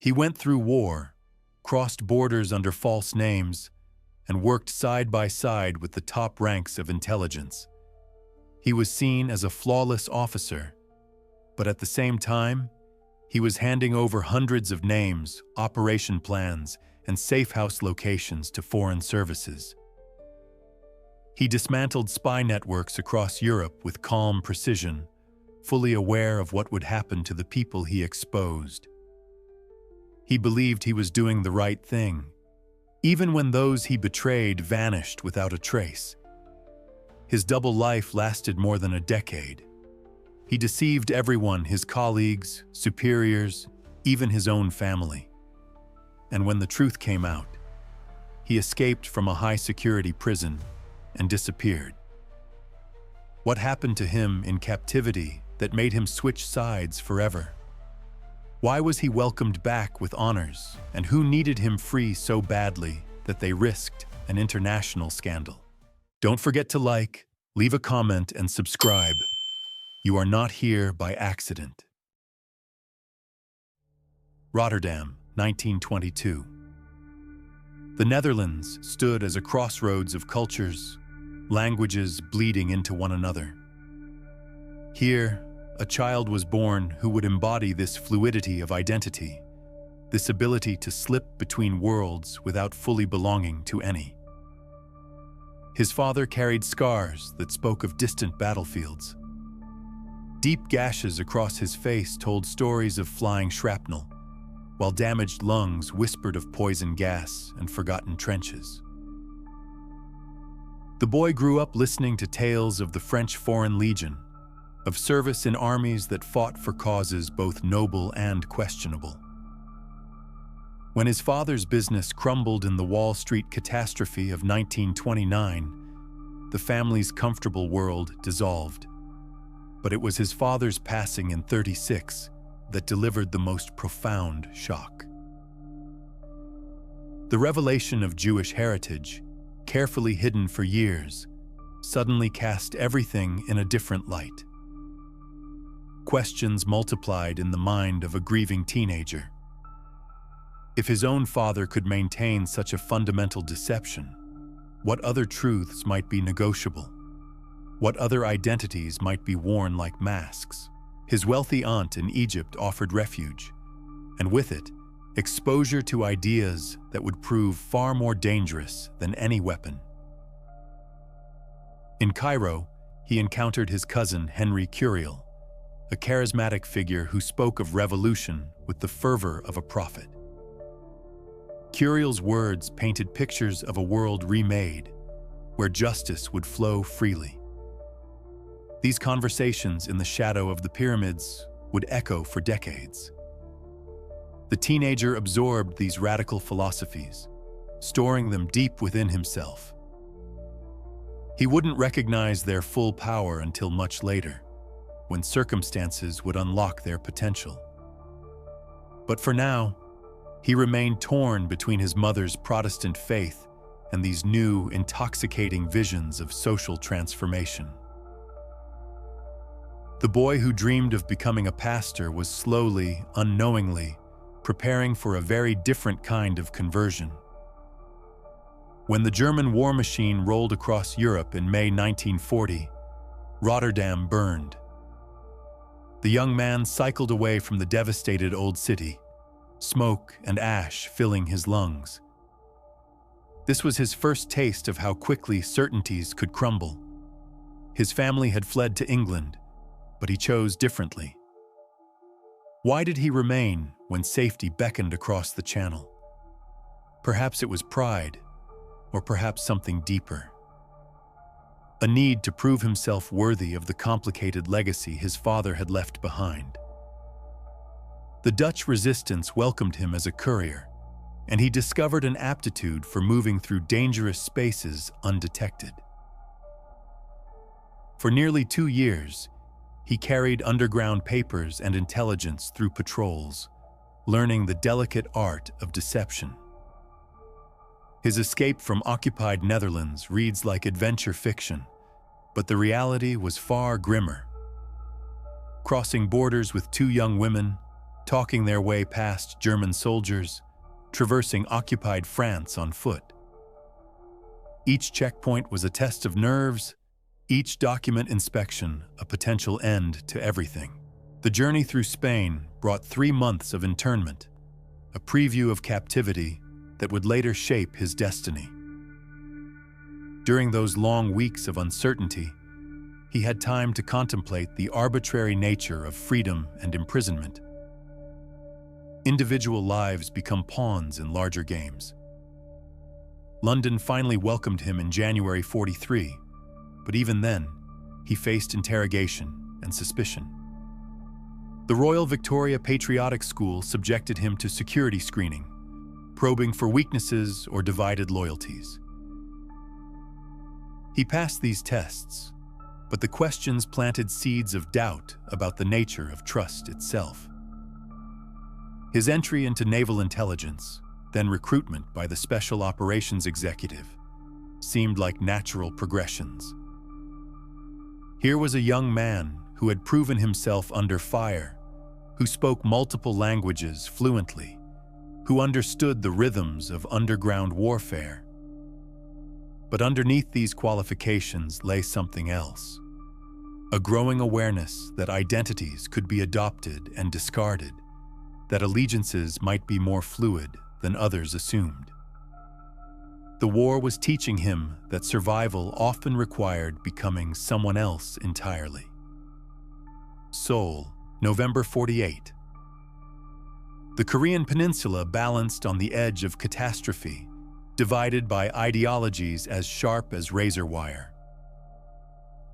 He went through war, crossed borders under false names, and worked side by side with the top ranks of intelligence. He was seen as a flawless officer, but at the same time, he was handing over hundreds of names, operation plans, and safe house locations to foreign services. He dismantled spy networks across Europe with calm precision, fully aware of what would happen to the people he exposed. He believed he was doing the right thing, even when those he betrayed vanished without a trace. His double life lasted more than a decade. He deceived everyone, his colleagues, superiors, even his own family. And when the truth came out, he escaped from a high-security prison and disappeared. What happened to him in captivity that made him switch sides forever? Why was he welcomed back with honors, and who needed him free so badly that they risked an international scandal? Don't forget to like, leave a comment, and subscribe. You are not here by accident. Rotterdam, 1922. The Netherlands stood as a crossroads of cultures, languages bleeding into one another. Here, a child was born who would embody this fluidity of identity, this ability to slip between worlds without fully belonging to any. His father carried scars that spoke of distant battlefields. Deep gashes across his face told stories of flying shrapnel, while damaged lungs whispered of poison gas and forgotten trenches. The boy grew up listening to tales of the French Foreign Legion, of service in armies that fought for causes both noble and questionable. When his father's business crumbled in the Wall Street catastrophe of 1929, the family's comfortable world dissolved. But it was his father's passing in '36 that delivered the most profound shock. The revelation of Jewish heritage, carefully hidden for years, suddenly cast everything in a different light. Questions multiplied in the mind of a grieving teenager. If his own father could maintain such a fundamental deception, what other truths might be negotiable? What other identities might be worn like masks? His wealthy aunt in Egypt offered refuge, and with it, exposure to ideas that would prove far more dangerous than any weapon. In Cairo, he encountered his cousin Henry Curiel, a charismatic figure who spoke of revolution with the fervor of a prophet. Curiel's words painted pictures of a world remade, where justice would flow freely. These conversations in the shadow of the pyramids would echo for decades. The teenager absorbed these radical philosophies, storing them deep within himself. He wouldn't recognize their full power until much later, when circumstances would unlock their potential. But for now, he remained torn between his mother's Protestant faith and these new, intoxicating visions of social transformation. The boy who dreamed of becoming a pastor was slowly, unknowingly, preparing for a very different kind of conversion. When the German war machine rolled across Europe in May 1940, Rotterdam burned. The young man cycled away from the devastated old city, smoke and ash filling his lungs. This was his first taste of how quickly certainties could crumble. His family had fled to England, but he chose differently. Why did he remain when safety beckoned across the channel? Perhaps it was pride, or perhaps something deeper. A need to prove himself worthy of the complicated legacy his father had left behind. The Dutch resistance welcomed him as a courier, and he discovered an aptitude for moving through dangerous spaces undetected. For nearly 2 years, he carried underground papers and intelligence through patrols, learning the delicate art of deception. His escape from occupied Netherlands reads like adventure fiction, but the reality was far grimmer. Crossing borders with 2 young women, talking their way past German soldiers, traversing occupied France on foot. Each checkpoint was a test of nerves, each document inspection a potential end to everything. The journey through Spain brought 3 months of internment, a preview of captivity that would later shape his destiny. During those long weeks of uncertainty, he had time to contemplate the arbitrary nature of freedom and imprisonment. Individual lives become pawns in larger games. London finally welcomed him in January 43, but even then, he faced interrogation and suspicion. The Royal Victoria Patriotic School subjected him to security screening, probing for weaknesses or divided loyalties. He passed these tests, but the questions planted seeds of doubt about the nature of trust itself. His entry into naval intelligence, then recruitment by the Special Operations Executive, seemed like natural progressions. Here was a young man who had proven himself under fire, who spoke multiple languages fluently, who understood the rhythms of underground warfare. But underneath these qualifications lay something else, a growing awareness that identities could be adopted and discarded, that allegiances might be more fluid than others assumed. The war was teaching him that survival often required becoming someone else entirely. Seoul, November 48. The Korean peninsula balanced on the edge of catastrophe, divided by ideologies as sharp as razor wire.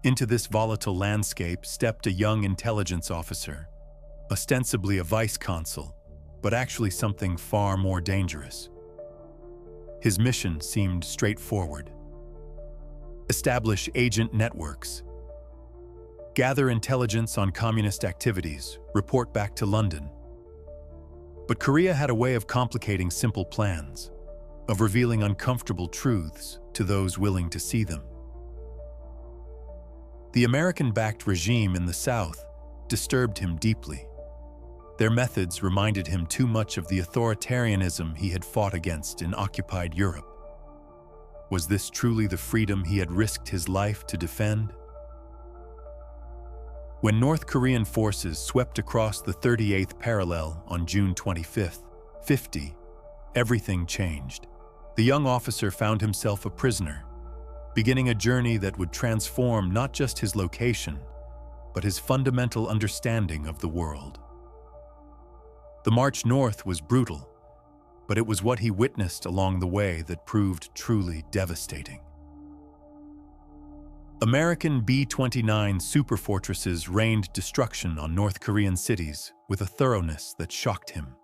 Into this volatile landscape stepped a young intelligence officer, ostensibly a vice-consul, but actually something far more dangerous. His mission seemed straightforward. Establish agent networks. Gather intelligence on communist activities, report back to London. But Korea had a way of complicating simple plans, of revealing uncomfortable truths to those willing to see them. The American-backed regime in the South disturbed him deeply. Their methods reminded him too much of the authoritarianism he had fought against in occupied Europe. Was this truly the freedom he had risked his life to defend? When North Korean forces swept across the 38th parallel on June 25, 50, everything changed. The young officer found himself a prisoner, beginning a journey that would transform not just his location, but his fundamental understanding of the world. The march north was brutal, but it was what he witnessed along the way that proved truly devastating. American B-29 superfortresses rained destruction on North Korean cities with a thoroughness that shocked him.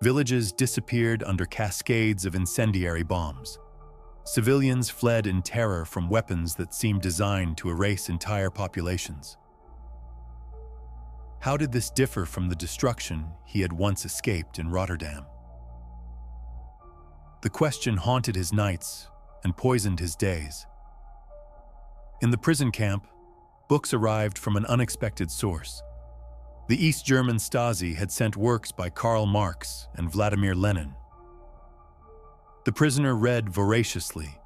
Villages disappeared under cascades of incendiary bombs. Civilians fled in terror from weapons that seemed designed to erase entire populations. How did this differ from the destruction he had once escaped in Rotterdam? The question haunted his nights and poisoned his days. In the prison camp, books arrived from an unexpected source. The East German Stasi had sent works by Karl Marx and Vladimir Lenin. The prisoner read voraciously,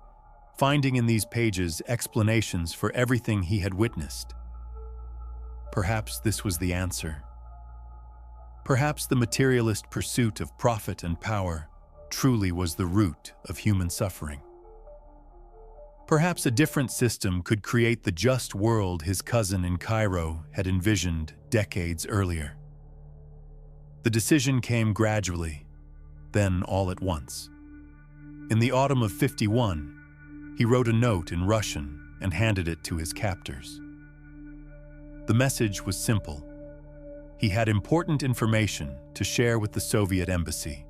finding in these pages explanations for everything he had witnessed. Perhaps this was the answer. Perhaps the materialist pursuit of profit and power truly was the root of human suffering. Perhaps a different system could create the just world his cousin in Cairo had envisioned decades earlier. The decision came gradually, then all at once. In the autumn of 51, he wrote a note in Russian and handed it to his captors. The message was simple. He had important information to share with the Soviet embassy.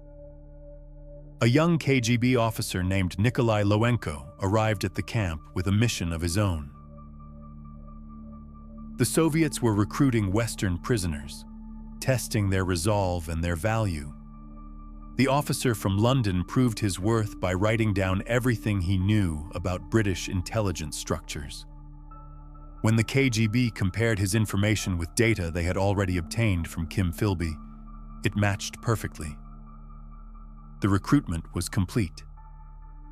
A young KGB officer named Nikolai Lowenko arrived at the camp with a mission of his own. The Soviets were recruiting Western prisoners, testing their resolve and their value. The officer from London proved his worth by writing down everything he knew about British intelligence structures. When the KGB compared his information with data they had already obtained from Kim Philby, it matched perfectly. The recruitment was complete.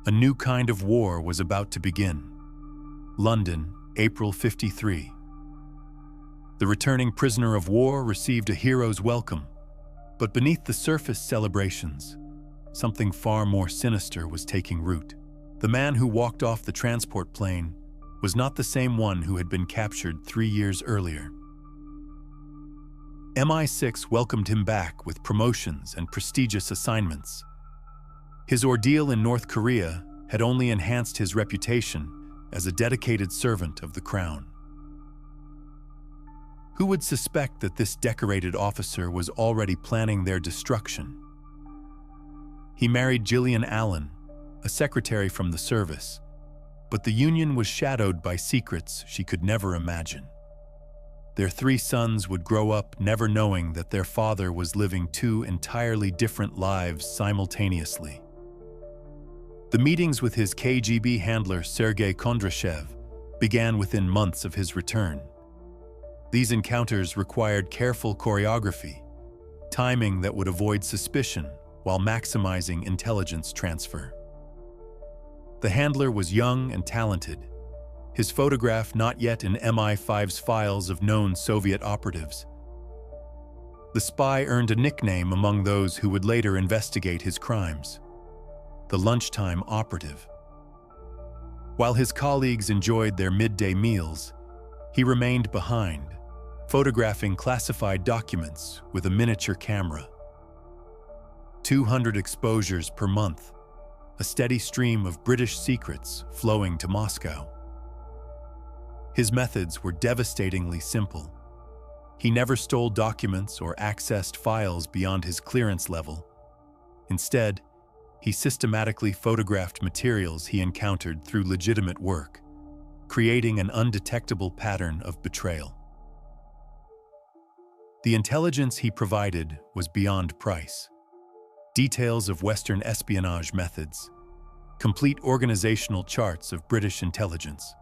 A new kind of war was about to begin. London, April '53. The returning prisoner of war received a hero's welcome, but beneath the surface celebrations, something far more sinister was taking root. The man who walked off the transport plane was not the same one who had been captured 3 years earlier. MI-6 welcomed him back with promotions and prestigious assignments. His ordeal in North Korea had only enhanced his reputation as a dedicated servant of the crown. Who would suspect that this decorated officer was already planning their destruction? He married Gillian Allen, a secretary from the service, but the union was shadowed by secrets she could never imagine. Their 3 sons would grow up never knowing that their father was living 2 entirely different lives simultaneously. The meetings with his KGB handler Sergei Kondrashev began within months of his return. These encounters required careful choreography, timing that would avoid suspicion while maximizing intelligence transfer. The handler was young and talented, his photograph not yet in MI5's files of known Soviet operatives. The spy earned a nickname among those who would later investigate his crimes: the lunchtime operative. While his colleagues enjoyed their midday meals, he remained behind, photographing classified documents with a miniature camera. 200 exposures per month, a steady stream of British secrets flowing to Moscow. His methods were devastatingly simple. He never stole documents or accessed files beyond his clearance level. Instead, he systematically photographed materials he encountered through legitimate work, creating an undetectable pattern of betrayal. The intelligence he provided was beyond price. Details of Western espionage methods, complete organizational charts of British intelligence,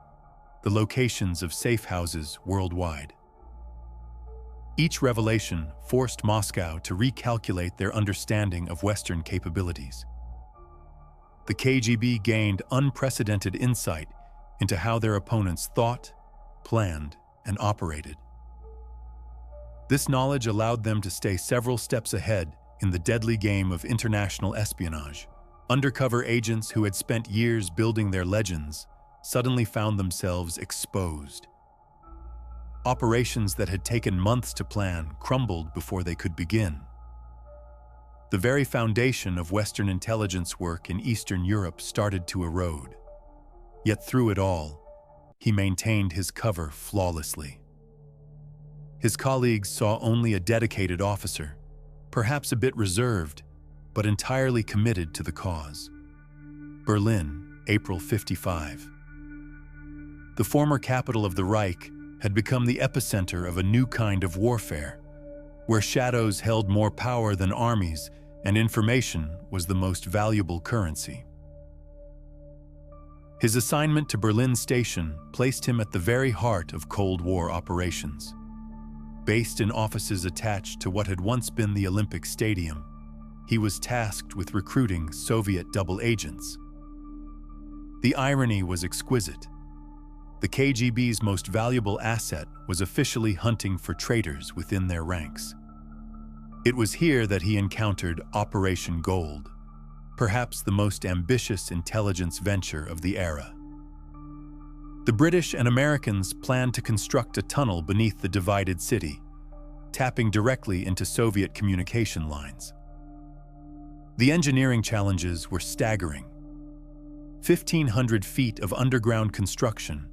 the locations of safe houses worldwide. Each revelation forced Moscow to recalculate their understanding of Western capabilities. The KGB gained unprecedented insight into how their opponents thought, planned, and operated. This knowledge allowed them to stay several steps ahead in the deadly game of international espionage. Undercover agents who had spent years building their legends suddenly found themselves exposed. Operations that had taken months to plan crumbled before they could begin. The very foundation of Western intelligence work in Eastern Europe started to erode. Yet through it all, he maintained his cover flawlessly. His colleagues saw only a dedicated officer, perhaps a bit reserved, but entirely committed to the cause. Berlin, April '55. The former capital of the Reich had become the epicenter of a new kind of warfare, where shadows held more power than armies and information was the most valuable currency. His assignment to Berlin Station placed him at the very heart of Cold War operations. Based in offices attached to what had once been the Olympic Stadium, he was tasked with recruiting Soviet double agents. The irony was exquisite. The KGB's most valuable asset was officially hunting for traitors within their ranks. It was here that he encountered Operation Gold, perhaps the most ambitious intelligence venture of the era. The British and Americans planned to construct a tunnel beneath the divided city, tapping directly into Soviet communication lines. The engineering challenges were staggering. 1,500 feet of underground construction,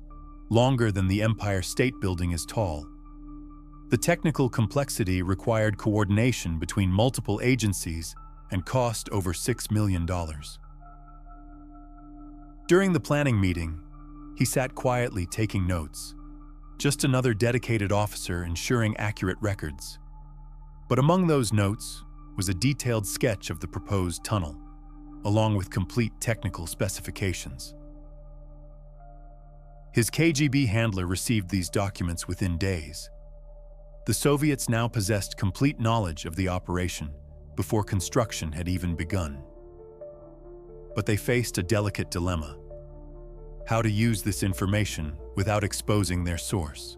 longer than the Empire State Building is tall. The technical complexity required coordination between multiple agencies and cost over $6 million. During the planning meeting, he sat quietly taking notes, just another dedicated officer ensuring accurate records. But among those notes was a detailed sketch of the proposed tunnel, along with complete technical specifications. His KGB handler received these documents within days. The Soviets now possessed complete knowledge of the operation before construction had even begun. But they faced a delicate dilemma: how to use this information without exposing their source.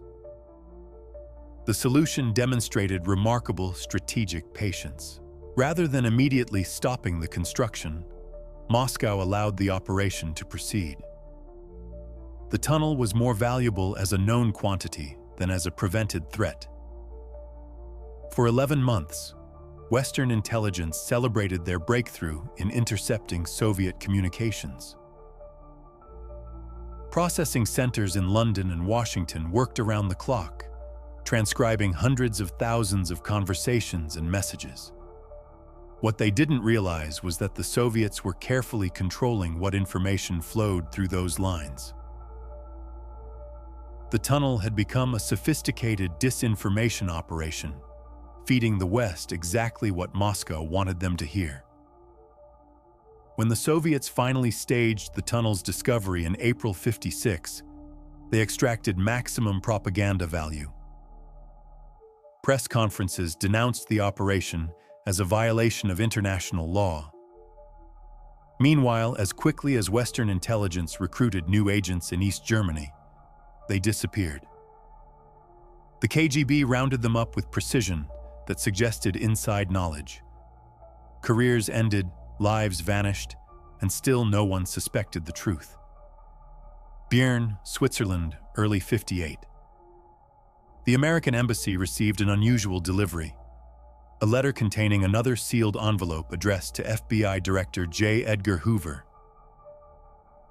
The solution demonstrated remarkable strategic patience. Rather than immediately stopping the construction, Moscow allowed the operation to proceed. The tunnel was more valuable as a known quantity than as a prevented threat. For 11 months, Western intelligence celebrated their breakthrough in intercepting Soviet communications. Processing centers in London and Washington worked around the clock, transcribing hundreds of thousands of conversations and messages. What they didn't realize was that the Soviets were carefully controlling what information flowed through those lines. The tunnel had become a sophisticated disinformation operation, feeding the West exactly what Moscow wanted them to hear. When the Soviets finally staged the tunnel's discovery in April '56, they extracted maximum propaganda value. Press conferences denounced the operation as a violation of international law. Meanwhile, as quickly as Western intelligence recruited new agents in East Germany, they disappeared. The KGB rounded them up with precision that suggested inside knowledge. Careers ended, lives vanished, and still no one suspected the truth. Bern, Switzerland, early '58. The American embassy received an unusual delivery: a letter containing another sealed envelope addressed to FBI Director J. Edgar Hoover.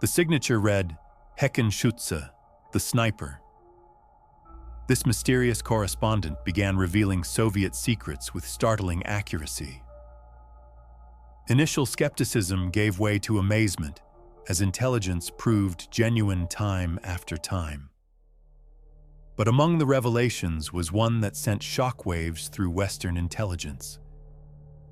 The signature read, "Heckenschütze, the sniper." This mysterious correspondent began revealing Soviet secrets with startling accuracy. Initial skepticism gave way to amazement as intelligence proved genuine time after time. But among the revelations was one that sent shockwaves through Western intelligence.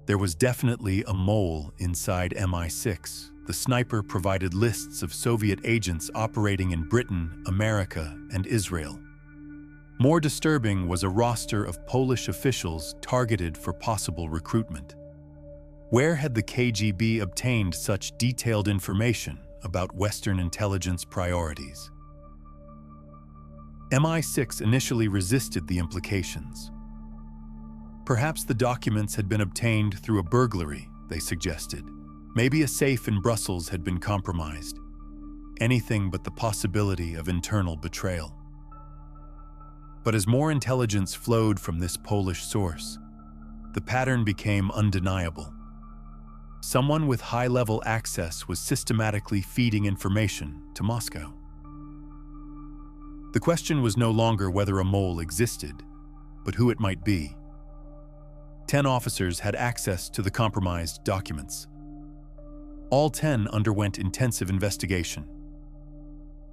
There was definitely a mole inside MI-6. The sniper provided lists of Soviet agents operating in Britain, America, and Israel. More disturbing was a roster of Polish officials targeted for possible recruitment. Where had the KGB obtained such detailed information about Western intelligence priorities? MI-6 initially resisted the implications. Perhaps the documents had been obtained through a burglary, they suggested. Maybe a safe in Brussels had been compromised. Anything but the possibility of internal betrayal. But as more intelligence flowed from this Polish source, the pattern became undeniable. Someone with high-level access was systematically feeding information to Moscow. The question was no longer whether a mole existed, but who it might be. 10 officers had access to the compromised documents. All 10 underwent intensive investigation.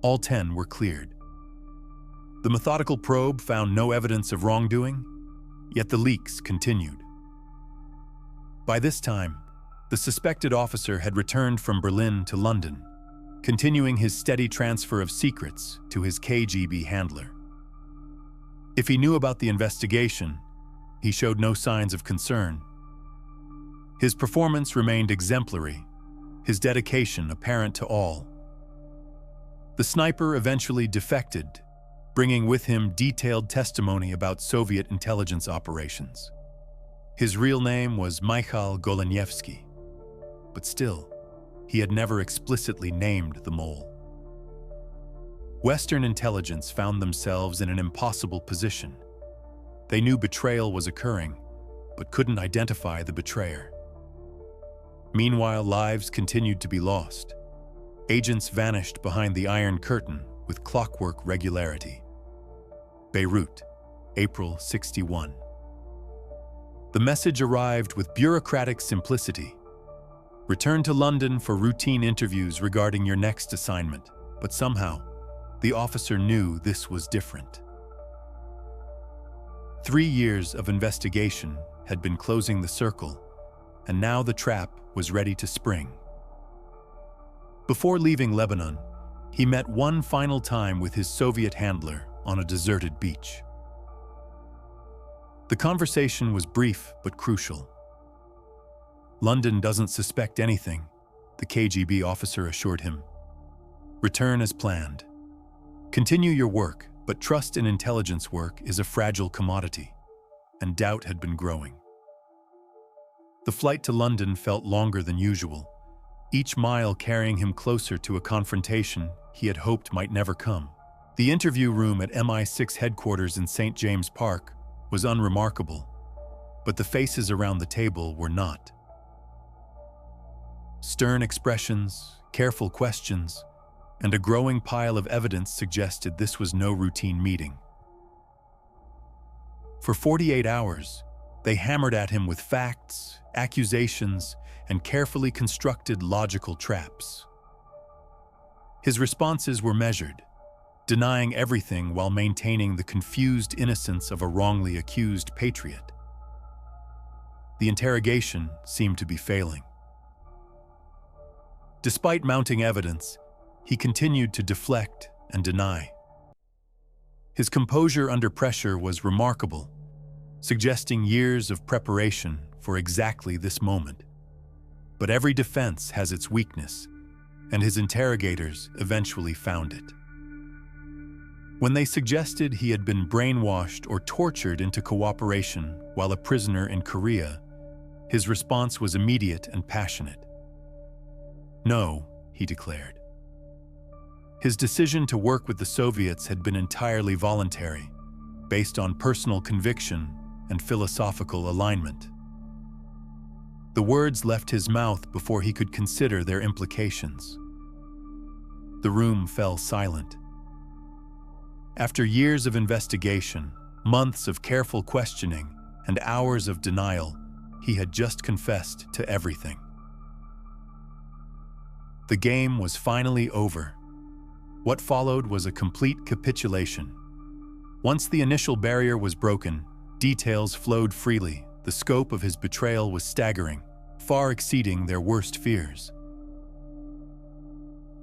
All 10 were cleared. The methodical probe found no evidence of wrongdoing, yet the leaks continued. By this time, the suspected officer had returned from Berlin to London, continuing his steady transfer of secrets to his KGB handler. If he knew about the investigation, he showed no signs of concern. His performance remained exemplary, his dedication apparent to all. The sniper eventually defected, bringing with him detailed testimony about Soviet intelligence operations. His real name was Mikhail Golenievsky, but still, he had never explicitly named the mole. Western intelligence found themselves in an impossible position. They knew betrayal was occurring, but couldn't identify the betrayer. Meanwhile, lives continued to be lost. Agents vanished behind the Iron Curtain with clockwork regularity. Beirut, April '61. The message arrived with bureaucratic simplicity. Return to London for routine interviews regarding your next assignment, but somehow, the officer knew this was different. 3 years of investigation had been closing the circle, and now the trap was ready to spring. Before leaving Lebanon, He met one final time with his Soviet handler on a deserted beach. The conversation was brief but crucial. "London doesn't suspect anything," the KGB officer assured him. "Return as planned. Continue your work, but trust in intelligence work is a fragile commodity," and doubt had been growing. The flight to London felt longer than usual, each mile carrying him closer to a confrontation he had hoped might never come. The interview room at MI-6 headquarters in St. James Park was unremarkable, but the faces around the table were not. Stern expressions, careful questions, and a growing pile of evidence suggested this was no routine meeting. For 48 hours, they hammered at him with facts, accusations, and carefully constructed logical traps. His responses were measured, denying everything while maintaining the confused innocence of a wrongly accused patriot. The interrogation seemed to be failing. Despite mounting evidence, he continued to deflect and deny. His composure under pressure was remarkable, suggesting years of preparation for exactly this moment. But every defense has its weakness, and his interrogators eventually found it. When they suggested he had been brainwashed or tortured into cooperation while a prisoner in Korea, his response was immediate and passionate. "No," he declared. His decision to work with the Soviets had been entirely voluntary, based on personal conviction and philosophical alignment. The words left his mouth before he could consider their implications. The room fell silent. After years of investigation, months of careful questioning, and hours of denial, he had just confessed to everything. The game was finally over. What followed was a complete capitulation. Once the initial barrier was broken, details flowed freely. The scope of his betrayal was staggering, far exceeding their worst fears.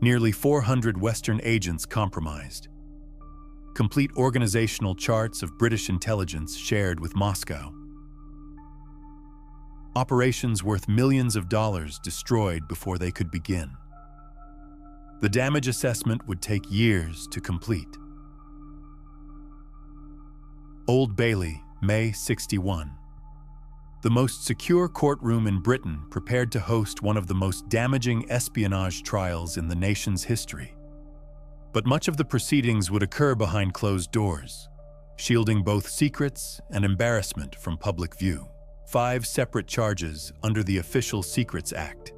Nearly 400 Western agents compromised. Complete organizational charts of British intelligence shared with Moscow. Operations worth millions of dollars destroyed before they could begin. The damage assessment would take years to complete. Old Bailey, May 61. The most secure courtroom in Britain prepared to host one of the most damaging espionage trials in the nation's history. But much of the proceedings would occur behind closed doors, shielding both secrets and embarrassment from public view. 5 separate charges under the Official Secrets Act,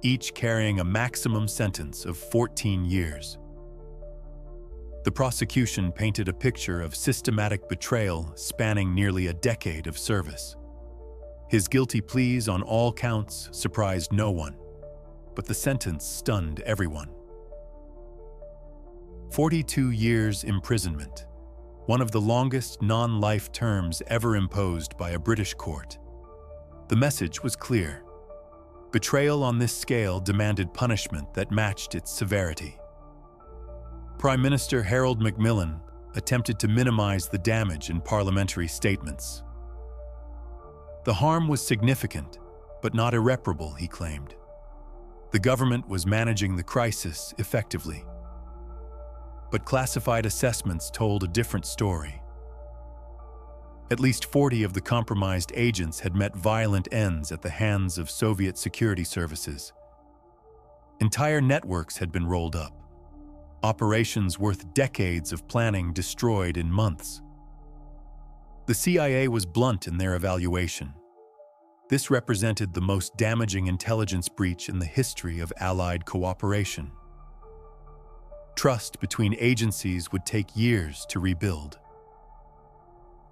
each carrying a maximum sentence of 14 years. The prosecution painted a picture of systematic betrayal spanning nearly a decade of service. His guilty pleas on all counts surprised no one, but the sentence stunned everyone. 42 years imprisonment, one of the longest non-life terms ever imposed by a British court. The message was clear. Betrayal on this scale demanded punishment that matched its severity. Prime Minister Harold Macmillan attempted to minimize the damage in parliamentary statements. The harm was significant, but not irreparable, he claimed. The government was managing the crisis effectively. But classified assessments told a different story. At least 40 of the compromised agents had met violent ends at the hands of Soviet security services. Entire networks had been rolled up. Operations worth decades of planning destroyed in months. The CIA was blunt in their evaluation. This represented the most damaging intelligence breach in the history of Allied cooperation. Trust between agencies would take years to rebuild.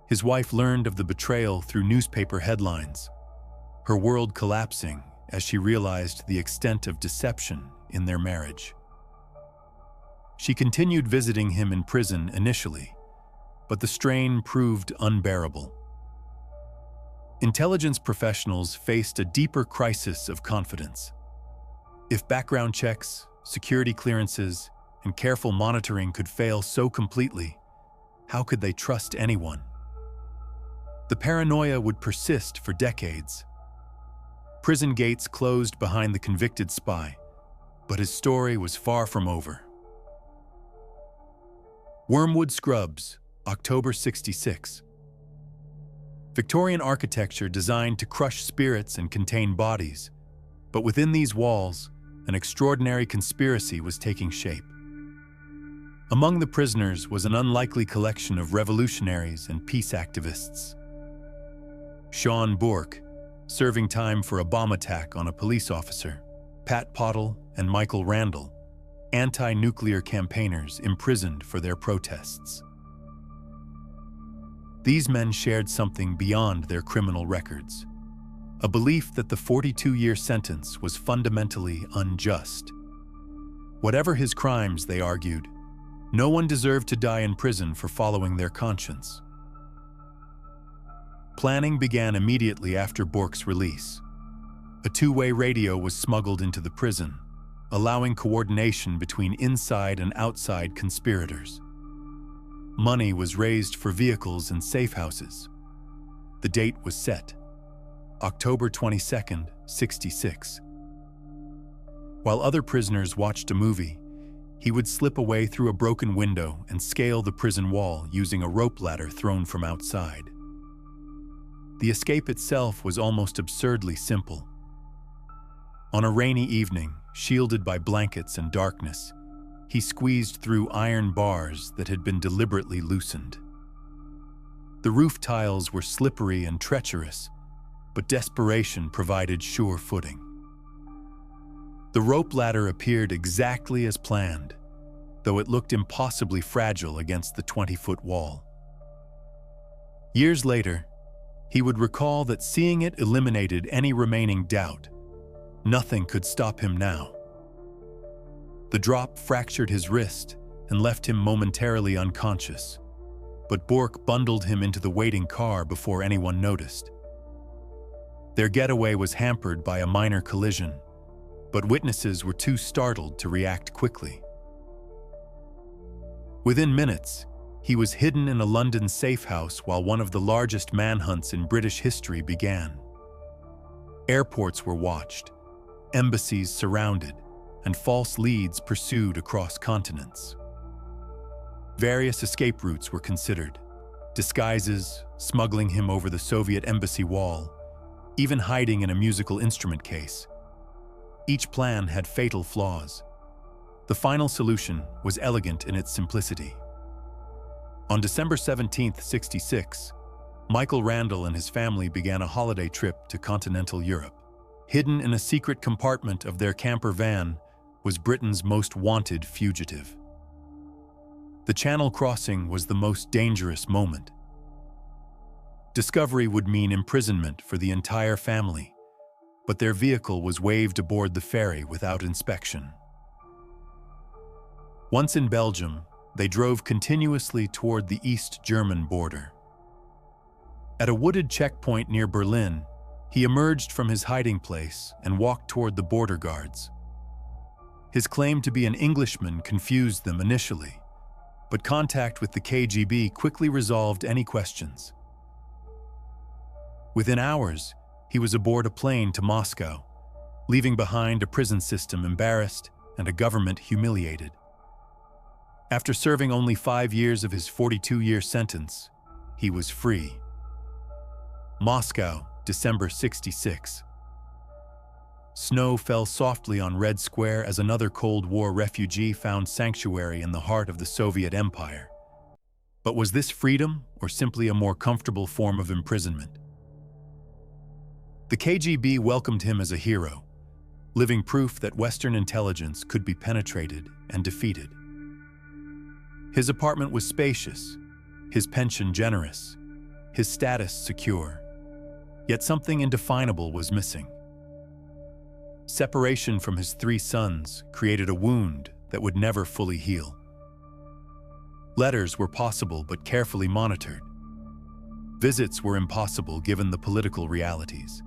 His wife learned of the betrayal through newspaper headlines, her world collapsing as she realized the extent of deception in their marriage. She continued visiting him in prison initially, but the strain proved unbearable. Intelligence professionals faced a deeper crisis of confidence. If background checks, security clearances, and careful monitoring could fail so completely, how could they trust anyone? The paranoia would persist for decades. Prison gates closed behind the convicted spy, but his story was far from over. Wormwood Scrubs, October 66. Victorian architecture designed to crush spirits and contain bodies, but within these walls, an extraordinary conspiracy was taking shape. Among the prisoners was an unlikely collection of revolutionaries and peace activists. Sean Bourke, serving time for a bomb attack on a police officer, Pat Pottle and Michael Randall, anti-nuclear campaigners imprisoned for their protests. These men shared something beyond their criminal records, a belief that the 42-year sentence was fundamentally unjust. Whatever his crimes, they argued, no one deserved to die in prison for following their conscience. Planning began immediately after Bourke's release. A two-way radio was smuggled into the prison, allowing coordination between inside and outside conspirators. Money was raised for vehicles and safe houses. The date was set, October 22, 66. While other prisoners watched a movie, he would slip away through a broken window and scale the prison wall using a rope ladder thrown from outside. The escape itself was almost absurdly simple. On a rainy evening, shielded by blankets and darkness, he squeezed through iron bars that had been deliberately loosened. The roof tiles were slippery and treacherous, but desperation provided sure footing. The rope ladder appeared exactly as planned, though it looked impossibly fragile against the 20-foot wall. Years later, he would recall that seeing it eliminated any remaining doubt. Nothing could stop him now. The drop fractured his wrist and left him momentarily unconscious, but Bourke bundled him into the waiting car before anyone noticed. Their getaway was hampered by a minor collision, but witnesses were too startled to react quickly. Within minutes, he was hidden in a London safe house while one of the largest manhunts in British history began. Airports were watched, embassies surrounded, and false leads pursued across continents. Various escape routes were considered: disguises, smuggling him over the Soviet embassy wall, even hiding in a musical instrument case. Each plan had fatal flaws. The final solution was elegant in its simplicity. On December 17, 66, Michael Randall and his family began a holiday trip to continental Europe. Hidden in a secret compartment of their camper van was Britain's most wanted fugitive. The Channel crossing was the most dangerous moment. Discovery would mean imprisonment for the entire family, but their vehicle was waved aboard the ferry without inspection. Once in Belgium, they drove continuously toward the East German border. At a wooded checkpoint near Berlin, he emerged from his hiding place and walked toward the border guards. His claim to be an Englishman confused them initially, but contact with the KGB quickly resolved any questions. Within hours, he was aboard a plane to Moscow, leaving behind a prison system embarrassed and a government humiliated. After serving only 5 years of his 42-year sentence, he was free. Moscow, December 66. Snow fell softly on Red Square as another Cold War refugee found sanctuary in the heart of the Soviet Empire. But was this freedom or simply a more comfortable form of imprisonment? The KGB welcomed him as a hero, living proof that Western intelligence could be penetrated and defeated. His apartment was spacious, his pension generous, his status secure. Yet something indefinable was missing. Separation from his 3 sons created a wound that would never fully heal. Letters were possible but carefully monitored. Visits were impossible given the political realities.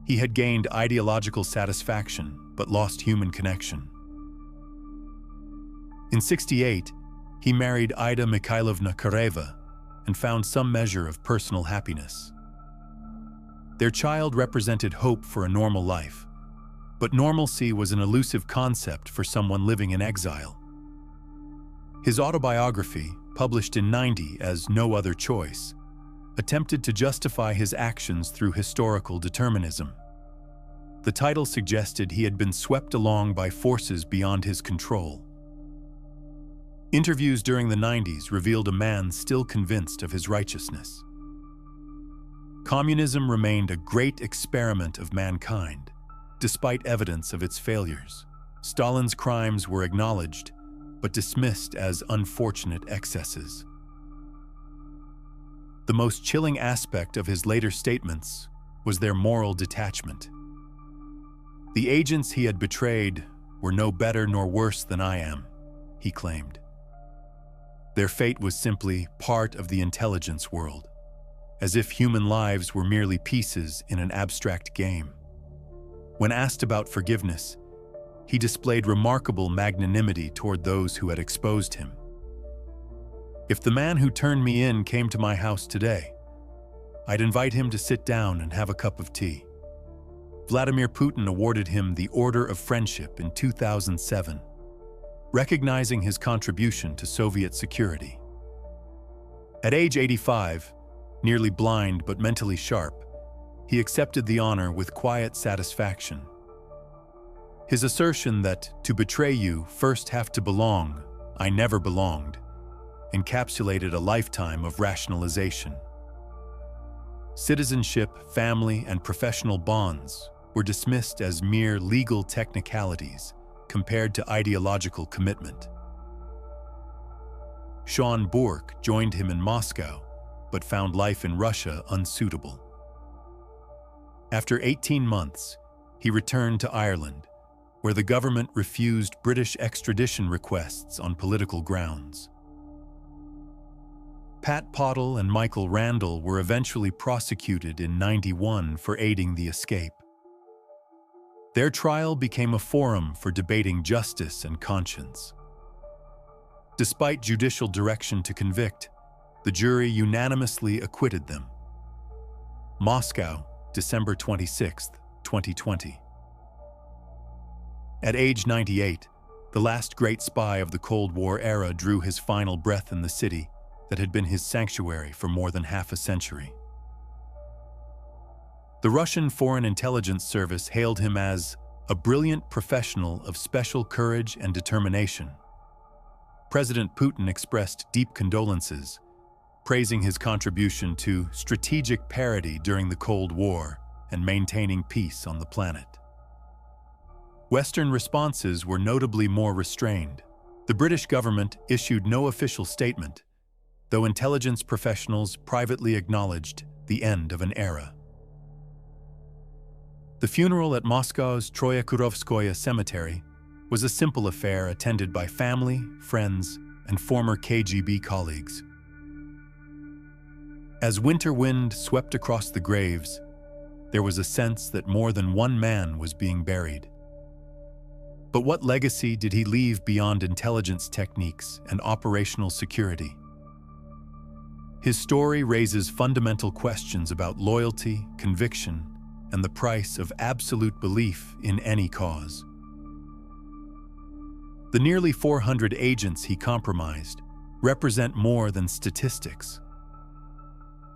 He had gained ideological satisfaction but lost human connection. In '68, he married Ida Mikhailovna Kareva and found some measure of personal happiness. Their child represented hope for a normal life, but normalcy was an elusive concept for someone living in exile. His autobiography, published in '90 as No Other Choice, attempted to justify his actions through historical determinism. The title suggested he had been swept along by forces beyond his control. Interviews during the '90s revealed a man still convinced of his righteousness. Communism remained a great experiment of mankind, despite evidence of its failures. Stalin's crimes were acknowledged, but dismissed as unfortunate excesses. The most chilling aspect of his later statements was their moral detachment. The agents he had betrayed were no better nor worse than I am, he claimed. Their fate was simply part of the intelligence world, as if human lives were merely pieces in an abstract game. When asked about forgiveness, he displayed remarkable magnanimity toward those who had exposed him. If the man who turned me in came to my house today, I'd invite him to sit down and have a cup of tea. Vladimir Putin awarded him the Order of Friendship in 2007, recognizing his contribution to Soviet security. At age 85, nearly blind but mentally sharp, he accepted the honor with quiet satisfaction. His assertion that to betray you first have to belong, I never belonged, encapsulated a lifetime of rationalization. Citizenship, family, and professional bonds were dismissed as mere legal technicalities compared to ideological commitment. Sean Burke joined him in Moscow, but found life in Russia unsuitable. After 18 months, he returned to Ireland, where the government refused British extradition requests on political grounds. Pat Pottle and Michael Randall were eventually prosecuted in '91 for aiding the escape. Their trial became a forum for debating justice and conscience. Despite judicial direction to convict, the jury unanimously acquitted them. Moscow, December 26, 2020. At age 98, the last great spy of the Cold War era drew his final breath in the city that had been his sanctuary for more than half a century. The Russian Foreign Intelligence Service hailed him as a brilliant professional of special courage and determination. President Putin expressed deep condolences, praising his contribution to strategic parity during the Cold War and maintaining peace on the planet. Western responses were notably more restrained. The British government issued no official statement, though intelligence professionals privately acknowledged the end of an era. The funeral at Moscow's Troyekurovskoye Cemetery was a simple affair attended by family, friends, and former KGB colleagues. As winter wind swept across the graves, there was a sense that more than one man was being buried. But what legacy did he leave beyond intelligence techniques and operational security? His story raises fundamental questions about loyalty, conviction, and the price of absolute belief in any cause. The nearly 400 agents he compromised represent more than statistics.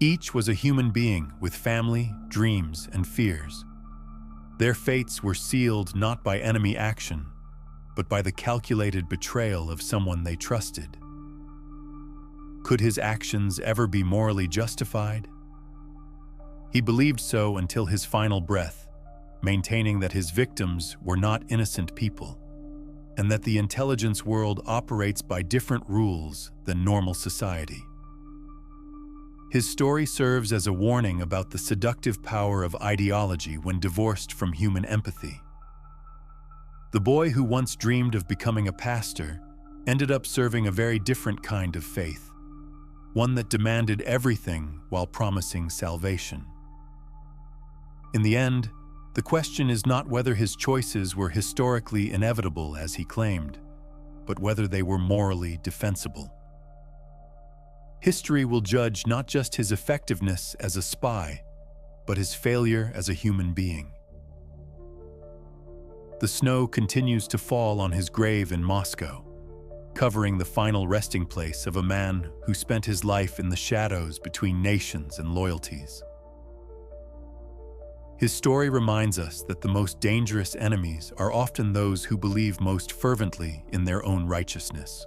Each was a human being with family, dreams, and fears. Their fates were sealed not by enemy action, but by the calculated betrayal of someone they trusted. Could his actions ever be morally justified? He believed so until his final breath, maintaining that his victims were not innocent people, and that the intelligence world operates by different rules than normal society. His story serves as a warning about the seductive power of ideology when divorced from human empathy. The boy who once dreamed of becoming a pastor ended up serving a very different kind of faith, one that demanded everything while promising salvation. In the end, the question is not whether his choices were historically inevitable as he claimed, but whether they were morally defensible. History will judge not just his effectiveness as a spy, but his failure as a human being. The snow continues to fall on his grave in Moscow, covering the final resting place of a man who spent his life in the shadows between nations and loyalties. His story reminds us that the most dangerous enemies are often those who believe most fervently in their own righteousness.